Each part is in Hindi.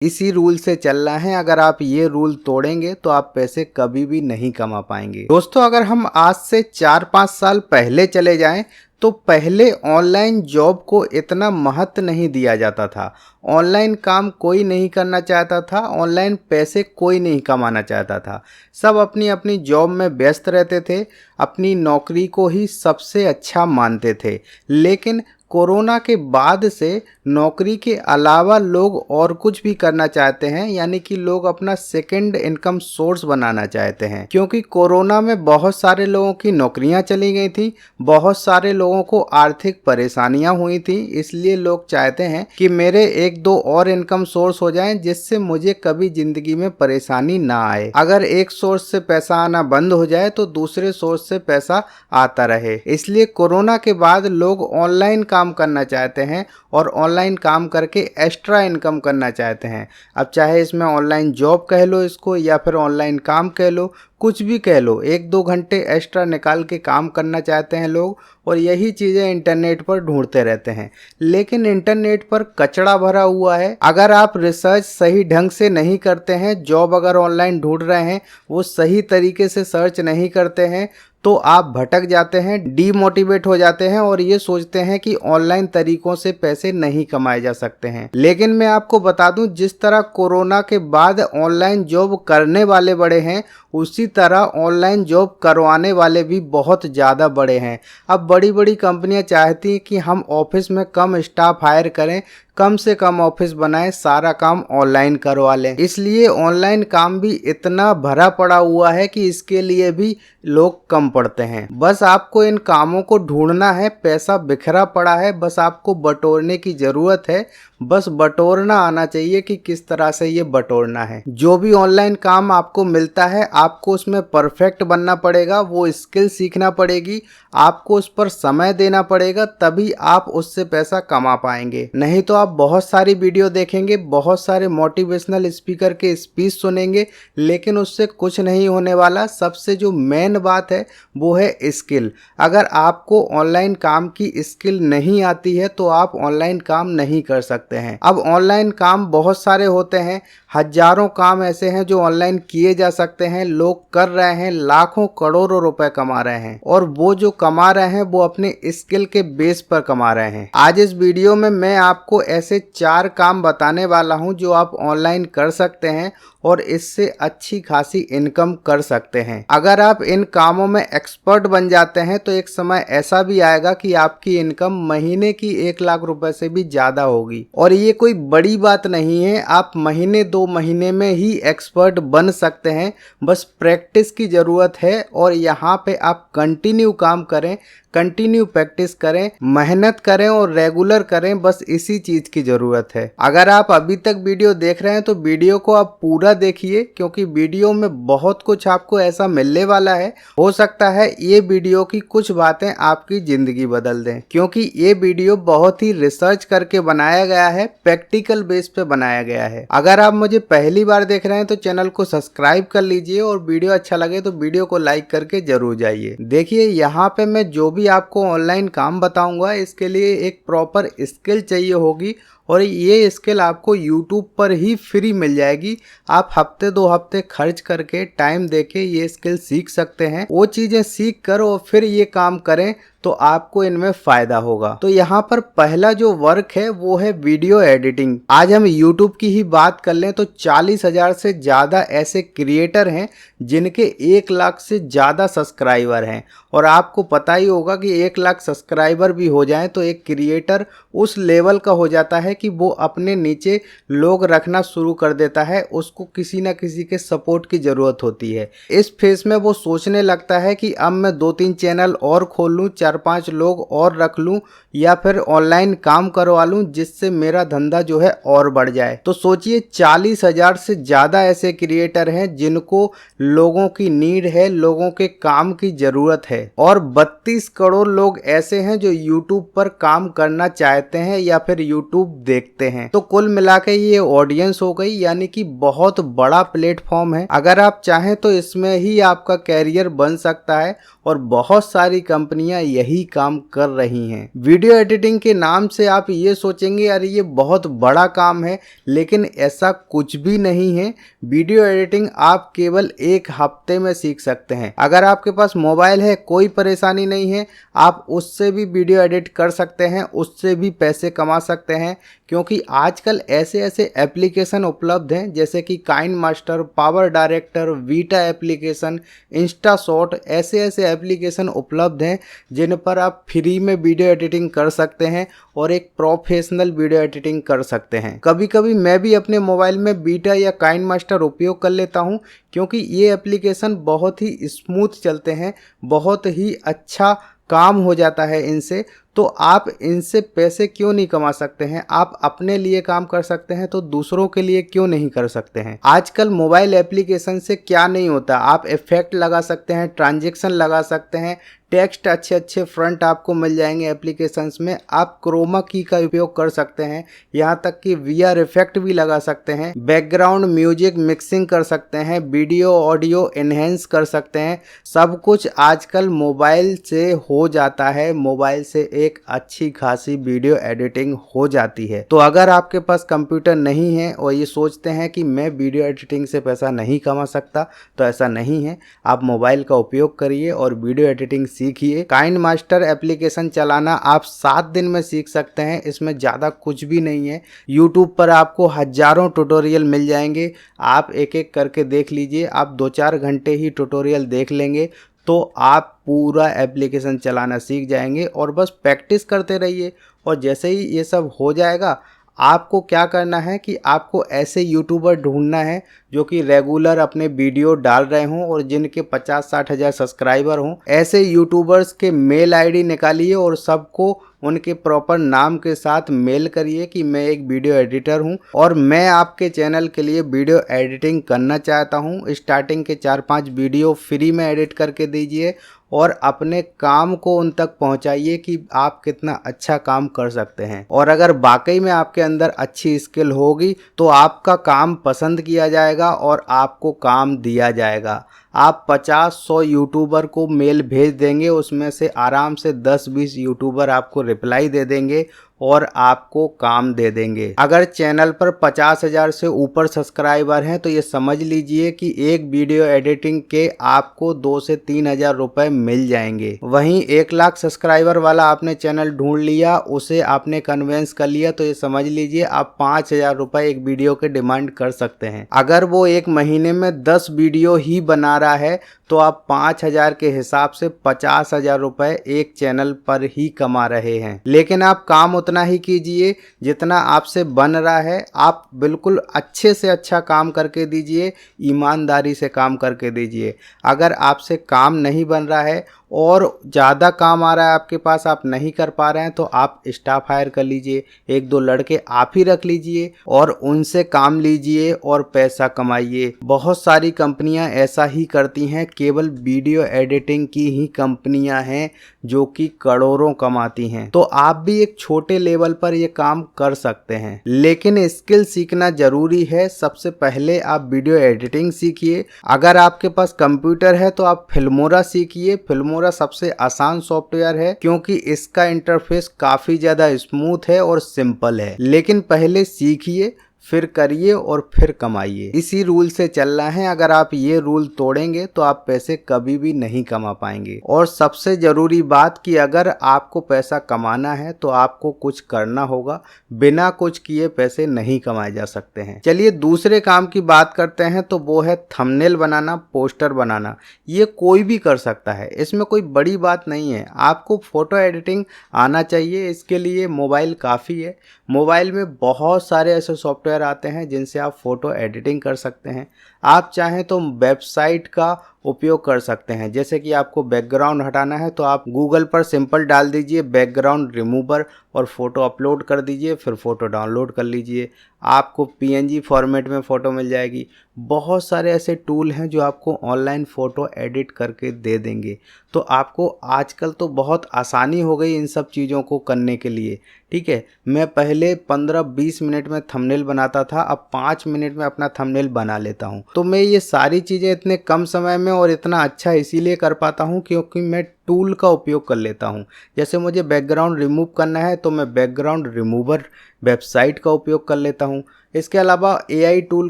इसी रूल से चलना है। अगर आप ये रूल तोड़ेंगे तो आप पैसे कभी भी नहीं कमा पाएंगे। दोस्तों, अगर हम आज से 4-5 साल पहले चले जाएं तो पहले ऑनलाइन जॉब को इतना महत्व नहीं दिया जाता था। ऑनलाइन काम कोई नहीं करना चाहता था, ऑनलाइन पैसे कोई नहीं कमाना चाहता था। सब अपनी अपनी जॉब में व्यस्त रहते थे, अपनी नौकरी को ही सबसे अच्छा मानते थे। लेकिन कोरोना के बाद से नौकरी के अलावा लोग और कुछ भी करना चाहते हैं, यानी कि लोग अपना सेकंड इनकम सोर्स बनाना चाहते हैं। क्योंकि कोरोना में बहुत सारे लोगों की नौकरियां चली गई थी, बहुत सारे लोगों को आर्थिक परेशानियां हुई थी, इसलिए लोग चाहते हैं कि मेरे एक दो और इनकम सोर्स हो जाएं जिससे मुझे कभी जिंदगी में परेशानी ना आए। अगर एक सोर्स से पैसा आना बंद हो जाए तो दूसरे सोर्स से पैसा आता रहे। इसलिए कोरोना के बाद लोग ऑनलाइन काम करना चाहते हैं और ऑनलाइन काम करके एक्स्ट्रा इनकम करना चाहते हैं। अब चाहे इसमें ऑनलाइन जॉब कह लो इसको, या फिर ऑनलाइन काम कह लो, कुछ भी कह लो, 1-2 घंटे एक्स्ट्रा निकाल के काम करना चाहते हैं लोग, और यही चीज़ें इंटरनेट पर ढूंढते रहते हैं। लेकिन इंटरनेट पर कचरा भरा हुआ है। अगर आप रिसर्च सही ढंग से नहीं करते हैं, जॉब अगर ऑनलाइन ढूंढ रहे हैं वो सही तरीके से सर्च नहीं करते हैं, तो आप भटक जाते हैं, डीमोटिवेट हो जाते हैं और ये सोचते हैं कि ऑनलाइन तरीकों से पैसे नहीं कमाए जा सकते हैं। लेकिन मैं आपको बता दूं, जिस तरह कोरोना के बाद ऑनलाइन जॉब करने वाले बढ़े हैं, उसी तरह ऑनलाइन जॉब करवाने वाले भी बहुत ज़्यादा बड़े हैं। अब बड़ी बड़ी कंपनियां चाहती हैं कि हम ऑफिस में कम स्टाफ हायर करें, कम से कम ऑफिस बनाएं, सारा काम ऑनलाइन करवा लें। इसलिए ऑनलाइन काम भी इतना भरा पड़ा हुआ है कि इसके लिए भी लोग कम पड़ते हैं। बस आपको इन कामों को ढूंढना है, पैसा बिखरा पड़ा है, बस आपको बटोरने की ज़रूरत है। बस बटोरना आना चाहिए कि किस तरह से ये बटोरना है। जो भी ऑनलाइन काम आपको मिलता है, आपको उसमें परफेक्ट बनना पड़ेगा, वो स्किल सीखना पड़ेगी, आपको उस पर समय देना पड़ेगा, तभी आप उससे पैसा कमा पाएंगे। नहीं तो आप बहुत सारी वीडियो देखेंगे, बहुत सारे मोटिवेशनल स्पीकर के स्पीच सुनेंगे, लेकिन उससे कुछ नहीं होने वाला। सबसे जो मेन बात है वो है स्किल। अगर आपको ऑनलाइन काम की स्किल नहीं आती है तो आप ऑनलाइन काम नहीं कर सकते हैं। अब ऑनलाइन काम बहुत सारे होते हैं, हजारों काम ऐसे हैं जो ऑनलाइन किए जा सकते हैं, लोग कर रहे हैं, लाखों करोड़ों रुपए कमा रहे हैं, और वो जो कमा रहे हैं वो अपने स्किल के बेस पर कमा रहे हैं। आज इस वीडियो में मैं आपको ऐसे 4 काम बताने वाला हूं जो आप ऑनलाइन कर सकते हैं और इससे अच्छी खासी इनकम कर सकते हैं। अगर आप इन कामों में एक्सपर्ट बन जाते हैं तो एक समय ऐसा भी आएगा कि आपकी इनकम महीने की 1 लाख रुपए से भी ज्यादा होगी। और ये कोई बड़ी बात नहीं है, आप महीने 2 महीने में ही एक्सपर्ट बन सकते हैं। बस प्रैक्टिस की जरूरत है, और यहाँ पे आप कंटिन्यू काम करें, कंटिन्यू प्रैक्टिस करें, मेहनत करें और रेगुलर करें, बस इसी चीज की जरूरत है। अगर आप अभी तक वीडियो देख रहे हैं तो वीडियो को आप पूरा देखिए, क्योंकि वीडियो में बहुत कुछ आपको ऐसा मिलने वाला है। हो सकता है ये वीडियो की कुछ बातें आपकी जिंदगी बदल दें, क्योंकि ये वीडियो बहुत ही रिसर्च करके बनाया गया है, प्रैक्टिकल बेस पे बनाया गया है। अगर आप मुझे पहली बार देख रहे हैं तो चैनल को सब्सक्राइब कर लीजिए, और वीडियो अच्छा लगे तो वीडियो को लाइक करके जरूर जाइए। देखिए, यहाँ पे मैं जो भी आपको ऑनलाइन काम बताऊंगा, इसके लिए एक प्रॉपर स्किल चाहिए होगी, और ये स्किल आपको YouTube पर ही फ्री मिल जाएगी। आप हफ्ते 2 हफ्ते खर्च करके, टाइम देके ये स्किल सीख सकते हैं। वो चीजें सीख कर और फिर ये काम करें तो आपको इनमें फायदा होगा। तो यहाँ पर पहला जो वर्क है वो है वीडियो एडिटिंग। आज हम YouTube की ही बात कर लें तो 40,000 से ज्यादा ऐसे क्रिएटर हैं जिनके 1 लाख से ज्यादा सब्सक्राइबर हैं। और आपको पता ही होगा कि 1 लाख सब्सक्राइबर भी हो जाए तो एक क्रिएटर उस लेवल का हो जाता है कि वो अपने नीचे लोग रखना शुरू कर देता है, उसको किसी ना किसी के सपोर्ट की जरूरत होती है। इस फेज में वो सोचने लगता है कि अब मैं 2-3 चैनल और खोल लूँ, 4-5 लोग और रख लूँ, या फिर ऑनलाइन काम करवा लूँ जिससे मेरा धंधा जो है और बढ़ जाए। तो सोचिए, 40,000 से ज्यादा ऐसे क्रिएटर हैं जिनको लोगों की नीड है, लोगों के काम की जरूरत है, और 32 करोड़ लोग ऐसे हैं जो YouTube पर काम करना चाहते हैं या फिर YouTube देखते हैं। तो कुल मिला के ये ऑडियंस हो गई, यानी कि बहुत बड़ा प्लेटफॉर्म है। अगर आप चाहें तो इसमें ही आपका कैरियर बन सकता है और बहुत सारी कंपनियां यही काम कर रही हैं। वीडियो एडिटिंग के नाम से आप ये सोचेंगे यार ये बहुत बड़ा काम है, लेकिन ऐसा कुछ भी नहीं है। वीडियो एडिटिंग आप केवल एक हफ्ते में सीख सकते हैं। अगर आपके पास मोबाइल है कोई परेशानी नहीं है, आप उससे भी वीडियो एडिट कर सकते हैं, उससे भी पैसे कमा सकते हैं, क्योंकि आजकल ऐसे ऐसे एप्लीकेशन उपलब्ध हैं जैसे कि KineMaster, power director, Vita application, Insta shot, ऐसे ऐसे एप्लीकेशन उपलब्ध हैं जिन पर आप फ्री में वीडियो एडिटिंग कर सकते हैं और एक प्रोफेशनल वीडियो एडिटिंग कर सकते हैं। कभी कभी मैं भी अपने मोबाइल में वीटा या काइनमास्टर उपयोग कर लेता हूं, क्योंकि ये एप्लीकेशन बहुत ही स्मूथ चलते हैं, बहुत ही अच्छा काम हो जाता है इनसे। तो आप इनसे पैसे क्यों नहीं कमा सकते हैं? आप अपने लिए काम कर सकते हैं तो दूसरों के लिए क्यों नहीं कर सकते हैं? आजकल मोबाइल एप्लीकेशन से क्या नहीं होता, आप इफेक्ट लगा सकते हैं, ट्रांजैक्शन लगा सकते हैं, टेक्स्ट अच्छे अच्छे फ्रंट आपको मिल जाएंगे एप्लीकेशंस में, आप क्रोमा की का उपयोग कर सकते हैं, यहाँ तक कि वीआर इफेक्ट भी लगा सकते हैं, बैकग्राउंड म्यूजिक मिक्सिंग कर सकते हैं, वीडियो ऑडियो एनहेंस कर सकते हैं। सब कुछ आजकल मोबाइल से हो जाता है, मोबाइल से एक अच्छी खासी वीडियो एडिटिंग हो जाती है। तो अगर आपके पास कंप्यूटर नहीं है और ये सोचते हैं कि मैं वीडियो एडिटिंग से पैसा नहीं कमा सकता, तो ऐसा नहीं है। आप मोबाइल का उपयोग करिए और वीडियो एडिटिंग सीखिए। काइनमास्टर एप्लीकेशन चलाना आप 7 दिन में सीख सकते हैं, इसमें ज़्यादा कुछ भी नहीं है। यूट्यूब पर आपको हजारों ट्यूटोरियल मिल जाएंगे, आप एक एक करके देख लीजिए। आप 2-4 घंटे ही ट्यूटोरियल देख लेंगे तो आप पूरा एप्लीकेशन चलाना सीख जाएंगे और बस प्रैक्टिस करते रहिए। और जैसे ही ये सब हो जाएगा, आपको क्या करना है कि आपको ऐसे यूट्यूबर ढूंढना है जो कि रेगुलर अपने वीडियो डाल रहे हों और जिनके 50-60 हज़ार सब्सक्राइबर हों। ऐसे यूट्यूबर्स के मेल आईडी निकालिए और सबको उनके प्रॉपर नाम के साथ मेल करिए कि मैं एक वीडियो एडिटर हूं और मैं आपके चैनल के लिए वीडियो एडिटिंग करना चाहता हूं। स्टार्टिंग के 4-5 वीडियो फ्री में एडिट करके दीजिए और अपने काम को उन तक पहुंचाइए कि आप कितना अच्छा काम कर सकते हैं। और अगर वाकई में आपके अंदर अच्छी स्किल होगी तो आपका काम पसंद किया जाएगा और आपको काम दिया जाएगा। आप 50-100 यूट्यूबर को मेल भेज देंगे, उसमें से आराम से 10-20 यूट्यूबर आपको रिप्लाई दे देंगे और आपको काम दे देंगे। अगर चैनल पर 50,000 से ऊपर सब्सक्राइबर हैं तो ये समझ लीजिए कि एक वीडियो एडिटिंग के आपको 2 से 3 हज़ार रुपए मिल जाएंगे। वहीं 1 लाख सब्सक्राइबर वाला आपने चैनल ढूंढ लिया, उसे आपने कन्वेंस कर लिया, तो ये समझ लीजिए आप 5,000 रुपए एक वीडियो के डिमांड कर सकते हैं। अगर वो एक महीने में 10 वीडियो ही बना रहा है तो आप 5,000 के हिसाब से 50,000 रुपए एक चैनल पर ही कमा रहे हैं। लेकिन आप काम उतना ही कीजिए जितना आपसे बन रहा है। आप बिल्कुल अच्छे से अच्छा काम करके दीजिए, ईमानदारी से काम करके दीजिए। अगर आपसे काम नहीं बन रहा है और ज़्यादा काम आ रहा है आपके पास, आप नहीं कर पा रहे हैं, तो आप स्टाफ हायर कर लीजिए, 1-2 लड़के आप ही रख लीजिए और उनसे काम लीजिए और पैसा कमाइए। बहुत सारी कंपनियां ऐसा ही करती हैं, केवल वीडियो एडिटिंग की ही कंपनियां हैं जो कि करोड़ों कमाती हैं। तो आप भी एक छोटे लेवल पर ये काम कर सकते हैं, लेकिन स्किल सीखना जरूरी है। सबसे पहले आप वीडियो एडिटिंग सीखिए। अगर आपके पास कंप्यूटर है तो आप फिल्मोरा सीखिए। फिल्मोरा सबसे आसान सॉफ्टवेयर है क्योंकि इसका इंटरफेस काफी ज्यादा स्मूथ है और सिंपल है। लेकिन पहले सीखिए, फिर करिए और फिर कमाइए। इसी रूल से चलना है। अगर आप ये रूल तोड़ेंगे तो आप पैसे कभी भी नहीं कमा पाएंगे। और सबसे जरूरी बात कि अगर आपको पैसा कमाना है तो आपको कुछ करना होगा, बिना कुछ किए पैसे नहीं कमाए जा सकते हैं। चलिए दूसरे काम की बात करते हैं, तो वो है थंबनेल बनाना, पोस्टर बनाना। ये कोई भी कर सकता है, इसमें कोई बड़ी बात नहीं है। आपको फोटो एडिटिंग आना चाहिए, इसके लिए मोबाइल काफ़ी है। मोबाइल में बहुत सारे ऐसे सॉफ्टवेयर आते हैं जिनसे आप फ़ोटो एडिटिंग कर सकते हैं। आप चाहें तो वेबसाइट का उपयोग कर सकते हैं। जैसे कि आपको बैकग्राउंड हटाना है तो आप गूगल पर सिंपल डाल दीजिए बैकग्राउंड रिमूवर और फ़ोटो अपलोड कर दीजिए, फिर फ़ोटो डाउनलोड कर लीजिए, आपको पीएनजी फॉर्मेट में फ़ोटो मिल जाएगी। बहुत सारे ऐसे टूल हैं जो आपको ऑनलाइन फ़ोटो एडिट करके दे देंगे। तो आपको आजकल तो बहुत आसानी हो गई इन सब चीज़ों को करने के लिए, ठीक है। मैं पहले 15-20 मिनट में थंबनेल बनाता था, अब 5 मिनट में अपना थंबनेल बना लेता हूँ। तो मैं ये सारी चीज़ें इतने कम समय में और इतना अच्छा इसीलिए कर पाता हूँ क्योंकि मैं टूल का उपयोग कर लेता हूँ। जैसे मुझे बैकग्राउंड रिमूव करना है तो मैं बैकग्राउंड रिमूवर वेबसाइट का उपयोग कर लेता हूँ। इसके अलावा एआई टूल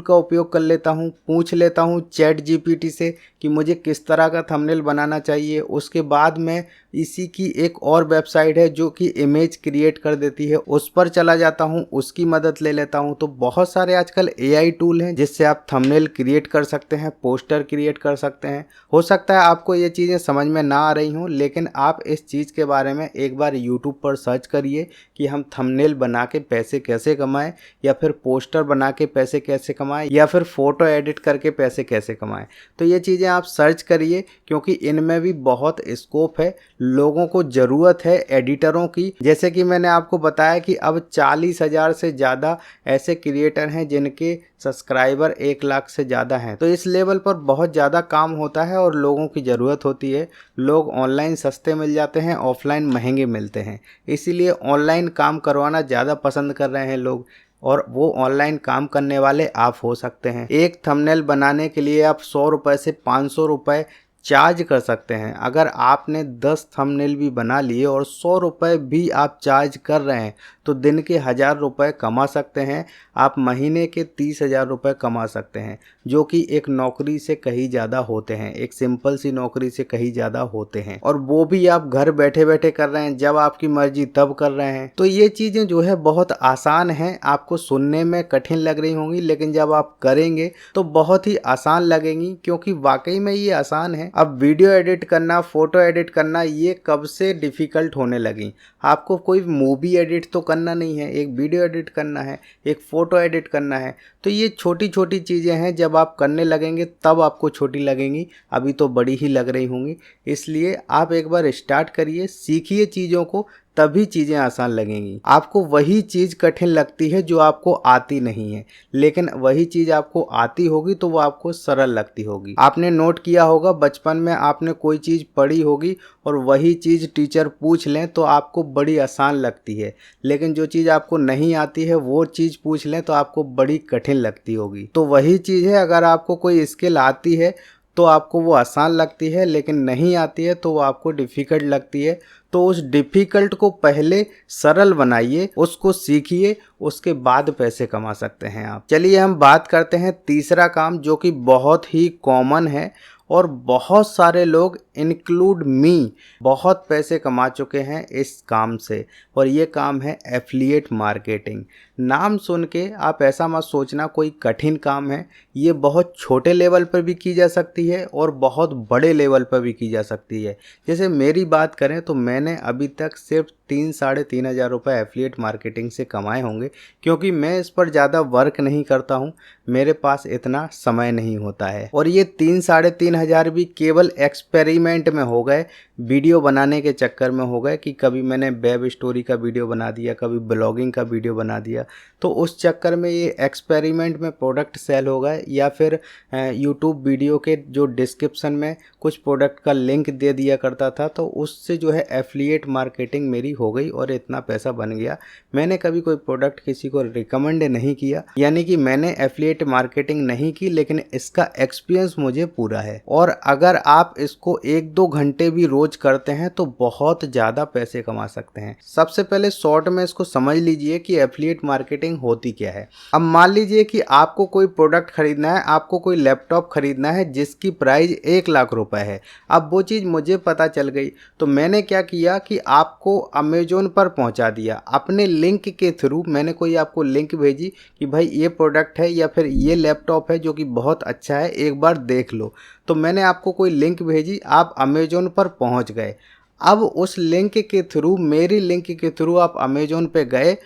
का उपयोग कर लेता हूँ, पूछ लेता हूँ चैट जीपीटी से कि मुझे किस तरह का थंबनेल बनाना चाहिए। उसके बाद मैं इसी की एक और वेबसाइट है जो कि इमेज क्रिएट कर देती है, उस पर चला जाता हूँ, उसकी मदद ले लेता हूँ। तो बहुत सारे आजकल एआई टूल हैं जिससे आप थंबनेल क्रिएट कर सकते हैं, पोस्टर क्रिएट कर सकते हैं। हो सकता है आपको ये चीज़ें समझ में ना आ रही हों, लेकिन आप इस चीज़ के बारे में एक बार यूट्यूब पर सर्च करिए कि हम थंबनेल बना के पैसे कैसे कमाएं, या फिर पोस्टर बना के पैसे कैसे कमाएं, या फिर फ़ोटो एडिट करके पैसे कैसे कमाएं। तो ये चीज़ें आप सर्च करिए क्योंकि इनमें भी बहुत स्कोप है। लोगों को ज़रूरत है एडिटरों की। जैसे कि मैंने आपको बताया कि अब 40,000 से ज़्यादा ऐसे क्रिएटर हैं जिनके सब्सक्राइबर 1 लाख से ज़्यादा हैं। तो इस लेवल पर बहुत ज़्यादा काम होता है और लोगों की ज़रूरत होती है। लोग ऑनलाइन सस्ते मिल जाते हैं, ऑफलाइन महंगे मिलते हैं, इसीलिए ऑनलाइन काम करवाना ज़्यादा पसंद कर रहे हैं लोग, और वो ऑनलाइन काम करने वाले आप हो सकते हैं। एक थंबनेल बनाने के लिए आप 100 रुपये से 500 रुपये चार्ज कर सकते हैं। अगर आपने 10 थंबनेल भी बना लिए और 100 रुपये भी आप चार्ज कर रहे हैं तो दिन के 1000 रुपये कमा सकते हैं। आप महीने के 30,000 रुपये कमा सकते हैं, जो कि एक नौकरी से कहीं ज़्यादा होते हैं, एक सिंपल सी नौकरी से कहीं ज़्यादा होते हैं। और वो भी आप घर बैठे बैठे कर रहे हैं, जब आपकी मर्जी तब कर रहे हैं। तो ये चीज़ें जो है बहुत आसान हैं। आपको सुनने में कठिन लग रही होंगी, लेकिन जब आप करेंगे तो बहुत ही आसान लगेंगी, क्योंकि वाकई में ये आसान है। अब वीडियो एडिट करना, फोटो एडिट करना, ये कब से डिफ़िकल्ट होने लगी। आपको कोई मूवी एडिट तो करना नहीं है, एक वीडियो एडिट करना है, एक फ़ोटो एडिट करना है। तो ये छोटी छोटी चीज़ें हैं, जब आप करने लगेंगे तब आपको छोटी लगेंगी, अभी तो बड़ी ही लग रही होंगी। इसलिए आप एक बार स्टार्ट करिए, सीखिए चीज़ों को, तभी चीज़ें आसान लगेंगी। आपको वही चीज़ कठिन लगती है जो आपको आती नहीं है, लेकिन वही चीज़ आपको आती होगी तो वो आपको सरल लगती होगी। आपने नोट किया होगा, बचपन में आपने कोई चीज़ पढ़ी होगी और वही चीज़ टीचर पूछ लें तो आपको बड़ी आसान लगती है, लेकिन जो चीज़ आपको नहीं आती है वो चीज़ पूछ लें तो आपको बड़ी कठिन लगती होगी। तो वही चीज़ है, अगर आपको कोई स्किल आती है तो आपको वो आसान लगती है, लेकिन नहीं आती है तो वो आपको डिफ़िकल्ट लगती है। तो उस डिफ़िकल्ट को पहले सरल बनाइए, उसको सीखिए, उसके बाद पैसे कमा सकते हैं आप। चलिए हम बात करते हैं तीसरा काम, जो कि बहुत ही कॉमन है और बहुत सारे लोग इंक्लूड मी बहुत पैसे कमा चुके हैं इस काम से, और ये काम है एफिलिएट मार्केटिंग। नाम सुन के आप ऐसा मत सोचना कोई कठिन काम है। ये बहुत छोटे लेवल पर भी की जा सकती है और बहुत बड़े लेवल पर भी की जा सकती है। जैसे मेरी बात करें तो मैंने अभी तक सिर्फ 3-3.5 हज़ार रुपये एफिलिएट मार्केटिंग से कमाए होंगे, क्योंकि मैं इस पर ज़्यादा वर्क नहीं करता हूँ, मेरे पास इतना समय नहीं होता है। और ये 3-3.5 हज़ार भी केवल एक्सपेरिमेंट में हो गए, वीडियो बनाने के चक्कर में हो गए, कि कभी मैंने वेब स्टोरी का वीडियो बना दिया, कभी ब्लॉगिंग का वीडियो बना दिया, तो उस चक्कर में ये एक्सपेरिमेंट में प्रोडक्ट सेल हो गए। या फिर यूट्यूब वीडियो के जो डिस्क्रिप्शन में कुछ प्रोडक्ट का लिंक दे दिया करता था, तो उससे जो है एफिलिएट मार्केटिंग मेरी हो गई और इतना पैसा बन गया। मैंने कभी कोई प्रोडक्ट किसी को रिकमेंड नहीं किया, यानी कि मैंने एफिलिएट मार्केटिंग नहीं की, लेकिन इसका एक्सपीरियंस मुझे पूरा है। और अगर आप इसको 1-2 घंटे भी रोज करते हैं तो बहुत ज़्यादा पैसे कमा सकते हैं। सबसे पहले शॉर्ट में इसको समझ लीजिए कि एफिलिएट मार्केटिंग होती क्या है। अब मान लीजिए कि आपको कोई प्रोडक्ट खरीदना है, आपको कोई लैपटॉप खरीदना है जिसकी प्राइस 1 लाख रुपए है। अब वो चीज़ मुझे पता चल गई, तो मैंने क्या किया कि आपको अमेजोन पर पहुंचा दिया अपने लिंक के थ्रू। मैंने कोई आपको लिंक भेजी कि भाई ये प्रोडक्ट है या फिर ये लैपटॉप है जो कि बहुत अच्छा है, एक बार देख लो। तो मैंने आपको कोई लिंक भेजी, आप अमेजोन पर पहुंच गए। अब उस लिंक के थ्रू, मेरी लिंक के थ्रू आप अमेजोन पे गए,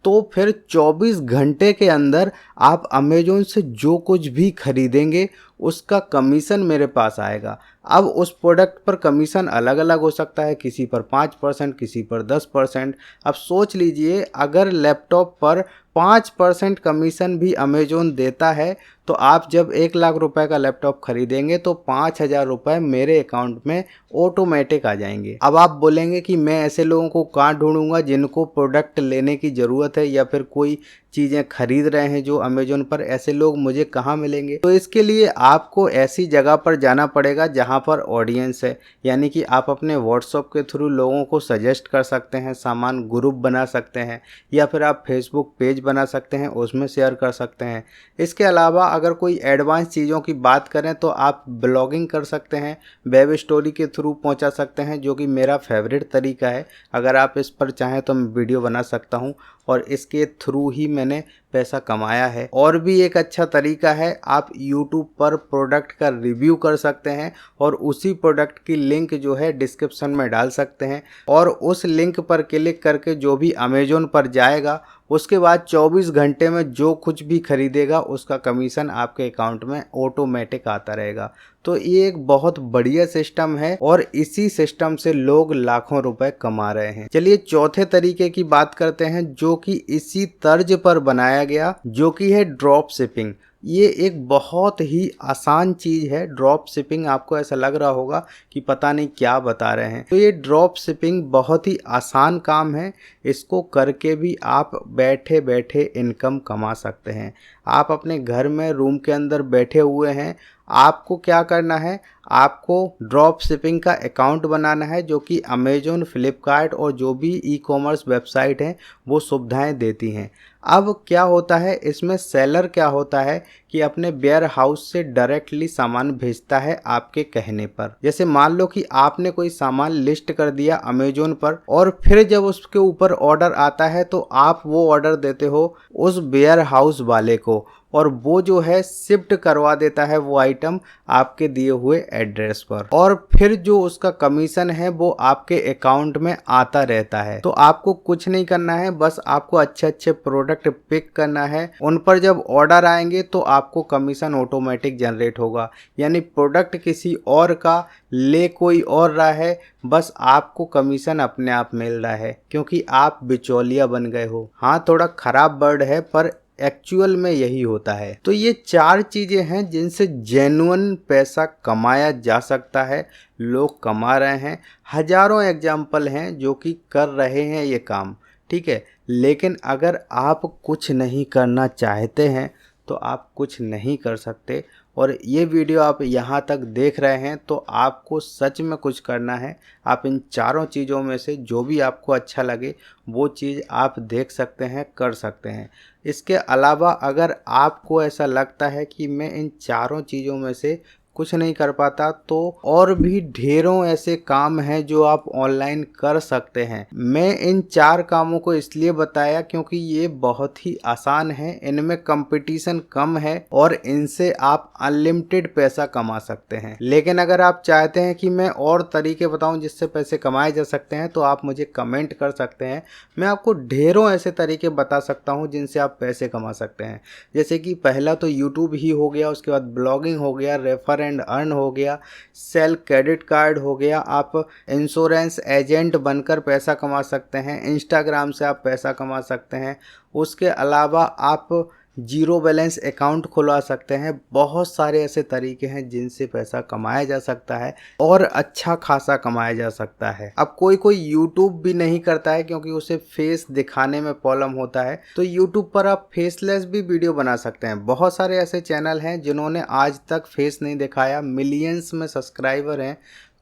तो फिर 24 घंटे के अंदर आप अमेज़न से जो कुछ भी खरीदेंगे उसका कमीशन मेरे पास आएगा। अब उस प्रोडक्ट पर कमीशन अलग अलग हो सकता है, किसी पर 5%, किसी पर 10%। अब सोच लीजिए अगर लैपटॉप पर 5% कमीशन भी अमेज़न देता है तो आप जब 1 लाख रुपए का लैपटॉप खरीदेंगे तो 5,000 रुपये मेरे अकाउंट में ऑटोमेटिक आ जाएंगे। अब आप बोलेंगे कि मैं ऐसे लोगों को कहाँ ढूंढूंगा जिनको प्रोडक्ट लेने की ज़रूरत है या फिर कोई चीज़ें खरीद रहे हैं जो अमेज़न पर, ऐसे लोग मुझे कहाँ मिलेंगे? तो इसके लिए आपको ऐसी जगह पर जाना पड़ेगा जहाँ पर ऑडियंस है, यानी कि आप अपने व्हाट्सएप के थ्रू लोगों को सजेस्ट कर सकते हैं, सामान ग्रुप बना सकते हैं या फिर आप फेसबुक पेज बना सकते हैं, उसमें शेयर कर सकते हैं। इसके अलावा अगर कोई एडवांस चीज़ों की बात करें तो आप ब्लॉगिंग कर सकते हैं, वेब स्टोरी के थ्रू पहुंचा सकते हैं, जो कि मेरा फेवरेट तरीका है। अगर आप इस पर चाहें तो मैं वीडियो बना सकता हूं और इसके थ्रू ही मैंने पैसा कमाया है। और भी एक अच्छा तरीका है, आप YouTube पर प्रोडक्ट का रिव्यू कर सकते हैं और उसी प्रोडक्ट की लिंक जो है डिस्क्रिप्शन में डाल सकते हैं और उस लिंक पर क्लिक करके जो भी अमेज़न पर जाएगा उसके बाद 24 घंटे में जो कुछ भी खरीदेगा उसका कमीशन आपके अकाउंट में ऑटोमेटिक आता रहेगा। तो ये एक बहुत बढ़िया सिस्टम है और इसी सिस्टम से लोग लाखों रुपए कमा रहे हैं। चलिए चौथे तरीके की बात करते हैं जो कि इसी तर्ज पर बनाया गया, जो कि है ड्रॉप शिपिंग। ये एक बहुत ही आसान चीज़ है। ड्रॉप शिपिंग आपको ऐसा लग रहा होगा कि पता नहीं क्या बता रहे हैं, तो ये ड्रॉप शिपिंग बहुत ही आसान काम है। इसको करके भी आप बैठे बैठे इनकम कमा सकते हैं। आप अपने घर में रूम के अंदर बैठे हुए हैं, आपको क्या करना है, आपको ड्रॉप शिपिंग का अकाउंट बनाना है जो कि अमेज़न, फ्लिपकार्ट और जो भी ई कॉमर्स वेबसाइट हैं वो सुविधाएं देती हैं। अब क्या होता है इसमें, सेलर क्या होता है कि अपने वेयर हाउस से डायरेक्टली सामान भेजता है आपके कहने पर। जैसे मान लो कि आपने कोई सामान लिस्ट कर दिया अमेज़न पर और फिर जब उसके ऊपर ऑर्डर आता है तो आप वो ऑर्डर देते हो उस वेयर हाउस वाले को और वो जो है शिफ्ट करवा देता है वो आइटम आपके दिए हुए एड्रेस पर और फिर जो उसका कमीशन है वो आपके अकाउंट में आता रहता है। तो आपको कुछ नहीं करना है, बस आपको अच्छे अच्छे प्रोडक्ट पिक करना है। उन पर जब ऑर्डर आएंगे तो आपको कमीशन ऑटोमेटिक जनरेट होगा, यानी प्रोडक्ट किसी और का ले कोई और रहा है, बस आपको कमीशन अपने आप मिल रहा है क्योंकि आप बिचौलिया बन गए हो। हाँ, थोड़ा खराब वर्ड है पर एक्चुअल में यही होता है। तो ये 4 चीजें हैं जिनसे जेन्युइन पैसा कमाया जा सकता है, लोग कमा रहे हैं। हजारों एग्जाम्पल हैं जो कि कर रहे हैं ये काम, ठीक है। लेकिन अगर आप कुछ नहीं करना चाहते हैं तो आप कुछ नहीं कर सकते। और ये वीडियो आप यहाँ तक देख रहे हैं तो आपको सच में कुछ करना है। आप इन 4 चीज़ों में से जो भी आपको अच्छा लगे वो चीज़ आप देख सकते हैं, कर सकते हैं। इसके अलावा अगर आपको ऐसा लगता है कि मैं इन 4 चीज़ों में से कुछ नहीं कर पाता तो और भी ढेरों ऐसे काम हैं जो आप ऑनलाइन कर सकते हैं। मैं इन 4 कामों को इसलिए बताया क्योंकि ये बहुत ही आसान है, इनमें कंपटीशन कम है और इनसे आप अनलिमिटेड पैसा कमा सकते हैं। लेकिन अगर आप चाहते हैं कि मैं और तरीके बताऊं जिससे पैसे कमाए जा सकते हैं तो आप मुझे कमेंट कर सकते हैं। मैं आपको ढेरों ऐसे तरीके बता सकता हूं जिनसे आप पैसे कमा सकते हैं। जैसे कि पहला तो यूट्यूब ही हो गया, उसके बाद ब्लॉगिंग हो गया, रेफर एंड अर्न हो गया, सेल क्रेडिट कार्ड हो गया, आप इंश्योरेंस एजेंट बनकर पैसा कमा सकते हैं, इंस्टाग्राम से आप पैसा कमा सकते हैं। उसके अलावा आप जीरो बैलेंस अकाउंट खुलवा सकते हैं। बहुत सारे ऐसे तरीके हैं जिनसे पैसा कमाया जा सकता है और अच्छा खासा कमाया जा सकता है। अब कोई कोई यूट्यूब भी नहीं करता है क्योंकि उसे फेस दिखाने में प्रॉब्लम होता है, तो यूट्यूब पर आप फेसलेस भी वीडियो बना सकते हैं। बहुत सारे ऐसे चैनल हैं जिन्होंने आज तक फेस नहीं दिखाया, मिलियंस में सब्सक्राइबर हैं,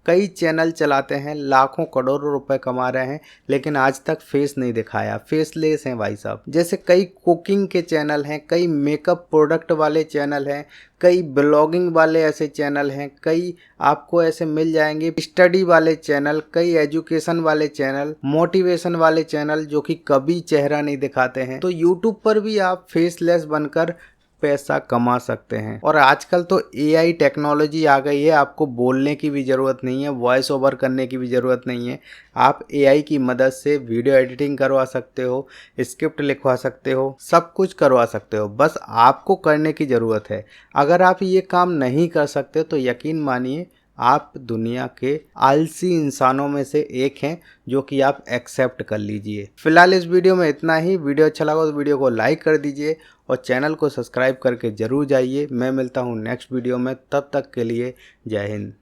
कई चैनल चलाते हैं, लाखों करोड़ों रुपए कमा रहे हैं, लेकिन आज तक फेस नहीं दिखाया, फेसलेस हैं भाई साहब। जैसे कई कुकिंग के चैनल हैं, कई मेकअप प्रोडक्ट वाले चैनल हैं, कई ब्लॉगिंग वाले ऐसे चैनल हैं, कई आपको ऐसे मिल जाएंगे स्टडी वाले चैनल, कई एजुकेशन वाले चैनल, मोटिवेशन वाले चैनल जो कि कभी चेहरा नहीं दिखाते हैं। तो यूट्यूब पर भी आप फेसलेस बनकर पैसा कमा सकते हैं। और आजकल तो एआई टेक्नोलॉजी आ गई है, आपको बोलने की भी ज़रूरत नहीं है, वॉइस ओवर करने की भी ज़रूरत नहीं है। आप एआई की मदद से वीडियो एडिटिंग करवा सकते हो, स्क्रिप्ट लिखवा सकते हो, सब कुछ करवा सकते हो। बस आपको करने की ज़रूरत है। अगर आप ये काम नहीं कर सकते तो यकीन मानिए आप दुनिया के आलसी इंसानों में से एक हैं, जो कि आप एक्सेप्ट कर लीजिए। फिलहाल इस वीडियो में इतना ही। वीडियो अच्छा लगा तो वीडियो को लाइक कर दीजिए और चैनल को सब्सक्राइब करके ज़रूर जाइए। मैं मिलता हूँ नेक्स्ट वीडियो में, तब तक के लिए जय हिंद।